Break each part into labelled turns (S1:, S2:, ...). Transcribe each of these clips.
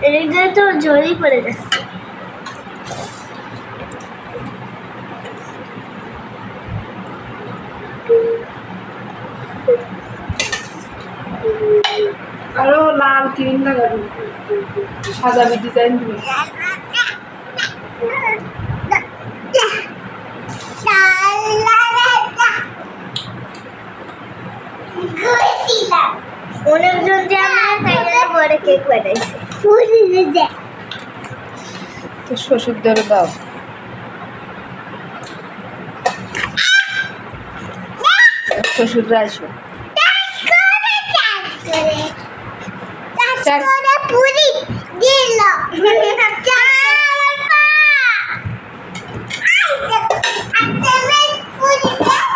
S1: এটা তো জলই পড়ে যাচ্ছে।
S2: আরো লাল ক্রিম লাগাবি, সাজাবি ডিজাইন দিবি।
S1: অনেকজন যে আমার তাই বড় কেক বানাইছে।
S2: তো শ্বশুরদের দাও। শ্বশুররা আসো।
S1: পুরি দিল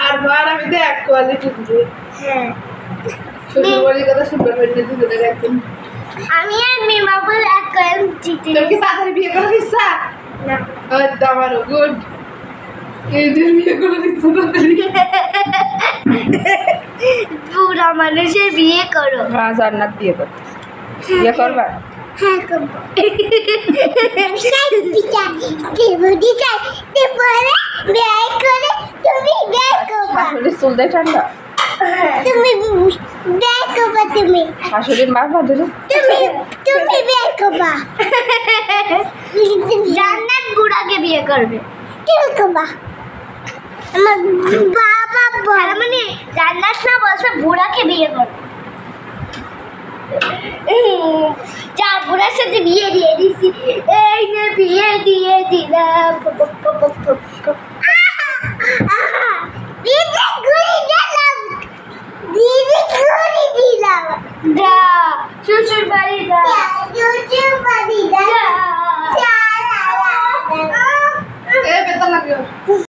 S2: আর বার আমি দেখ কোয়ালিটি দিবি।
S1: হ্যাঁ,
S2: শ্বশুর বাড়ির কথা শুনবার পাইনি দুধের একদিন।
S1: আমি আর মিমাবুল এক কয়েন জিতে।
S2: তোর কি তাড়াতাড়ি বিয়ে করার ইচ্ছা?
S1: না,
S2: আমারও গুড। এই যে বিয়ে করার ইচ্ছা তাড়াতাড়ি।
S1: বুড়া মানুষের বিয়ে করো।
S2: হ্যাঁ, জান্নাত বিয়ে করতে। বিয়ে করবা?
S1: হ্যাঁ, করবো।
S2: শাশুড়ির চুল দেয় ঠান্ডা।
S1: তুমি বিয়ে করবা, তুমি
S2: শাশুড়ির মা ভাদুরে।
S1: তুমি বিয়ে করবা। জান্নাত বুড়াকে বিয়ে করবে। তুমি করবা। আমার বাবা বলে মানে জান্নাত না বলছে বুড়াকে বিয়ে করবে। যা বুড়ার সাথে বিয়ে দিয়ে দিছি, এই যে বিয়ে দিয়ে দিলাম। দিদি ঘুরি দিলাম, দিদি ঘুরি দিলাম। যা শ্বশুর বাড়ি যা, শ্বশুর বাড়ি যা।
S2: বেতন লাগবে।